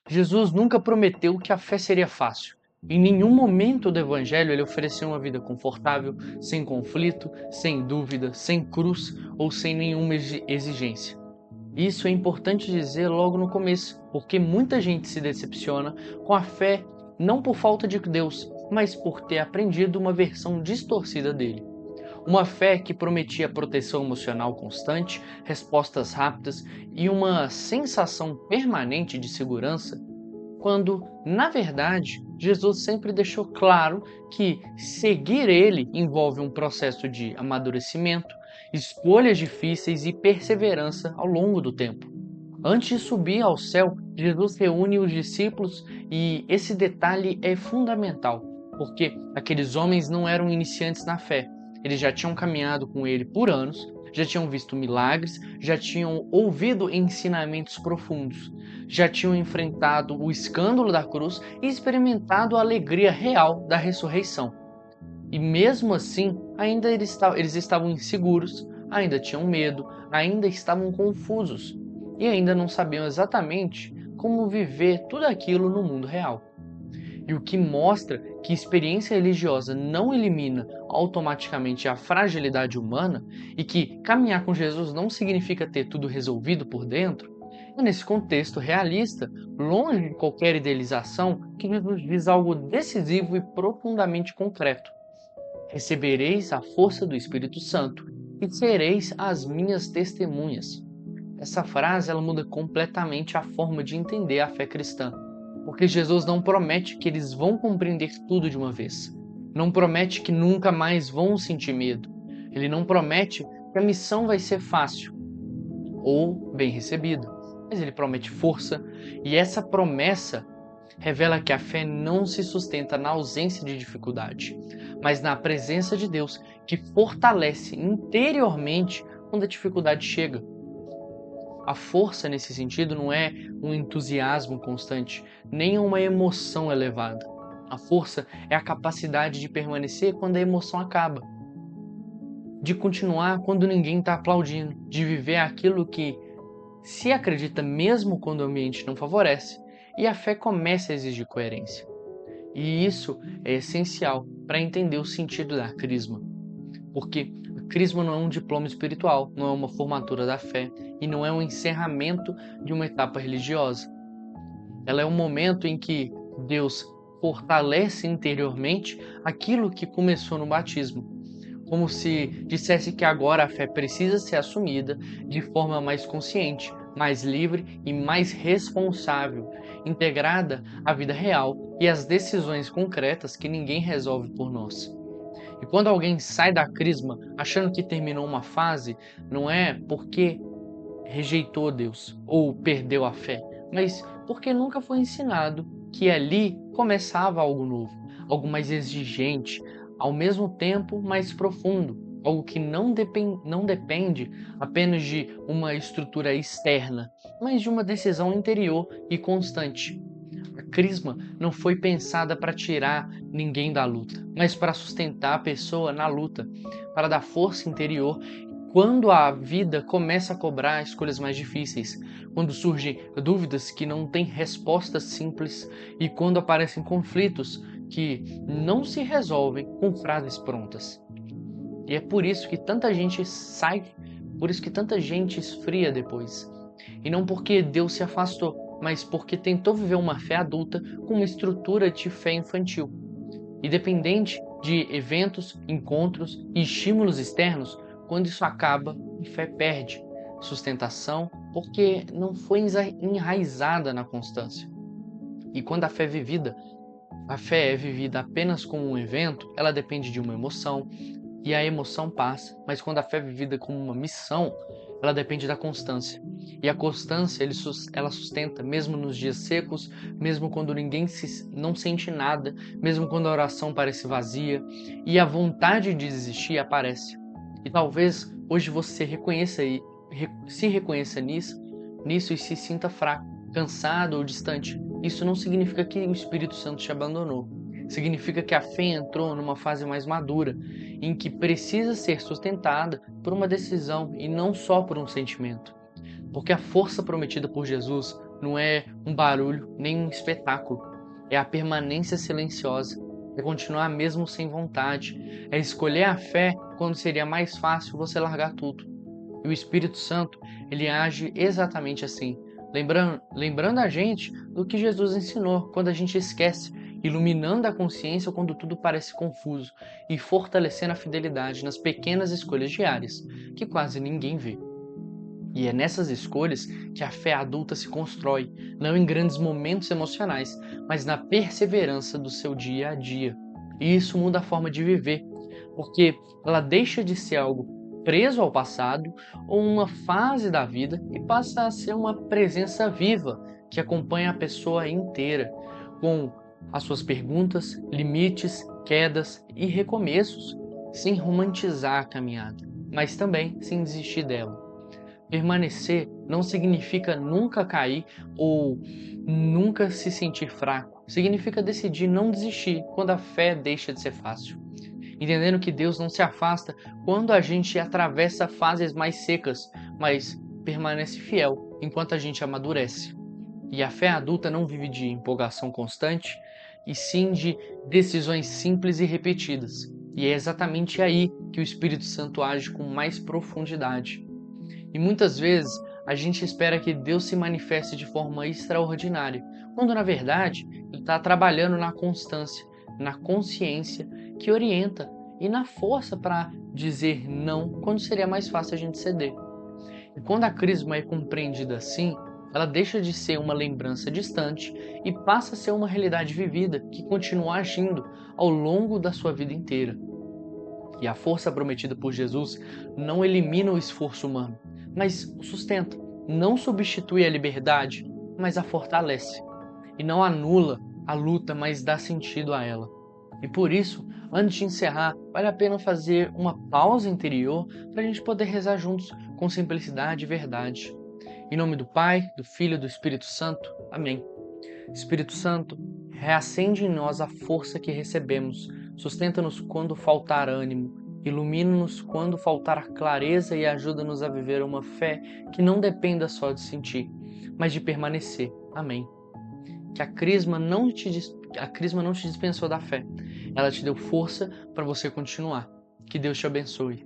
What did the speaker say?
Jesus nunca prometeu que a fé seria fácil. Em nenhum momento do Evangelho ele ofereceu uma vida confortável, sem conflito, sem dúvida, sem cruz ou sem nenhuma exigência. Isso é importante dizer logo no começo, porque muita gente se decepciona com a fé não por falta de Deus, mas por ter aprendido uma versão distorcida dele. Uma fé que prometia proteção emocional constante, respostas rápidas e uma sensação permanente de segurança, quando, na verdade, Jesus sempre deixou claro que seguir ele envolve um processo de amadurecimento, escolhas difíceis e perseverança ao longo do tempo. Antes de subir ao céu, Jesus reúne os discípulos e esse detalhe é fundamental, porque aqueles homens não eram iniciantes na fé. Eles já tinham caminhado com ele por anos, já tinham visto milagres, já tinham ouvido ensinamentos profundos, já tinham enfrentado o escândalo da cruz e experimentado a alegria real da ressurreição. E mesmo assim, ainda eles estavam inseguros, ainda tinham medo, ainda estavam confusos e ainda não sabiam exatamente como viver tudo aquilo no mundo real. E o que mostra que experiência religiosa não elimina automaticamente a fragilidade humana e que caminhar com Jesus não significa ter tudo resolvido por dentro, é nesse contexto realista, longe de qualquer idealização, que Jesus diz algo decisivo e profundamente concreto. Recebereis a força do Espírito Santo e sereis as minhas testemunhas. Essa frase ela muda completamente a forma de entender a fé cristã, porque Jesus não promete que eles vão compreender tudo de uma vez. Não promete que nunca mais vão sentir medo. Ele não promete que a missão vai ser fácil ou bem recebida, mas ele promete força, e essa promessa revela que a fé não se sustenta na ausência de dificuldade, mas na presença de Deus, que fortalece interiormente quando a dificuldade chega. A força, nesse sentido, não é um entusiasmo constante, nem uma emoção elevada. A força é a capacidade de permanecer quando a emoção acaba, de continuar quando ninguém está aplaudindo, de viver aquilo que se acredita mesmo quando o ambiente não favorece, e a fé começa a exigir coerência. E isso é essencial para entender o sentido da crisma, porque o crisma não é um diploma espiritual, não é uma formatura da fé e não é um encerramento de uma etapa religiosa. Ela é um momento em que Deus fortalece interiormente aquilo que começou no batismo, como se dissesse que agora a fé precisa ser assumida de forma mais consciente, mais livre e mais responsável, integrada à vida real e às decisões concretas que ninguém resolve por nós. E quando alguém sai da crisma achando que terminou uma fase, não é porque rejeitou Deus ou perdeu a fé, mas porque nunca foi ensinado que ali começava algo novo, algo mais exigente, ao mesmo tempo mais profundo, algo que não depende apenas de uma estrutura externa, mas de uma decisão interior e constante. A crisma não foi pensada para tirar ninguém da luta, mas para sustentar a pessoa na luta, para dar força interior quando a vida começa a cobrar escolhas mais difíceis, quando surgem dúvidas que não têm respostas simples e quando aparecem conflitos que não se resolvem com frases prontas. E é por isso que tanta gente sai, por isso que tanta gente esfria depois. E não porque Deus se afastou, mas porque tentou viver uma fé adulta com uma estrutura de fé infantil. E dependente de eventos, encontros e estímulos externos, quando isso acaba, a fé perde sustentação porque não foi enraizada na constância. E quando a fé é vivida apenas como um evento, ela depende de uma emoção, e a emoção passa, mas quando a fé é vivida como uma missão, ela depende da constância. E a constância, ela sustenta mesmo nos dias secos, mesmo quando não sente nada, mesmo quando a oração parece vazia, e a vontade de desistir aparece. E talvez hoje você se reconheça nisso e se sinta fraco, cansado ou distante. Isso não significa que o Espírito Santo te abandonou. Significa que a fé entrou numa fase mais madura, em que precisa ser sustentada por uma decisão e não só por um sentimento. Porque a força prometida por Jesus não é um barulho nem um espetáculo. É a permanência silenciosa, é continuar mesmo sem vontade, é escolher a fé quando seria mais fácil você largar tudo. E o Espírito Santo, ele age exatamente assim, lembrando a gente do que Jesus ensinou quando a gente esquece, iluminando a consciência quando tudo parece confuso e fortalecendo a fidelidade nas pequenas escolhas diárias, que quase ninguém vê. E é nessas escolhas que a fé adulta se constrói, não em grandes momentos emocionais, mas na perseverança do seu dia a dia. E isso muda a forma de viver, porque ela deixa de ser algo preso ao passado ou uma fase da vida e passa a ser uma presença viva que acompanha a pessoa inteira, com as suas perguntas, limites, quedas e recomeços, sem romantizar a caminhada, mas também sem desistir dela. Permanecer não significa nunca cair ou nunca se sentir fraco. Significa decidir não desistir quando a fé deixa de ser fácil. Entendendo que Deus não se afasta quando a gente atravessa fases mais secas, mas permanece fiel enquanto a gente amadurece. E a fé adulta não vive de empolgação constante, e sim de decisões simples e repetidas. E é exatamente aí que o Espírito Santo age com mais profundidade. E muitas vezes a gente espera que Deus se manifeste de forma extraordinária, quando na verdade Ele está trabalhando na constância, na consciência que orienta e na força para dizer não quando seria mais fácil a gente ceder. E quando a crisma é compreendida assim, ela deixa de ser uma lembrança distante e passa a ser uma realidade vivida que continua agindo ao longo da sua vida inteira. E a força prometida por Jesus não elimina o esforço humano, mas o sustenta. Não substitui a liberdade, mas a fortalece. E não anula a luta, mas dá sentido a ela. E por isso, antes de encerrar, vale a pena fazer uma pausa interior para a gente poder rezar juntos com simplicidade e verdade. Em nome do Pai, do Filho e do Espírito Santo. Amém. Espírito Santo, reacende em nós a força que recebemos, sustenta-nos quando faltar ânimo, ilumina-nos quando faltar a clareza e ajuda-nos a viver uma fé que não dependa só de sentir, mas de permanecer. Amém. Que a crisma não te dispensou da fé, ela te deu força para você continuar. Que Deus te abençoe.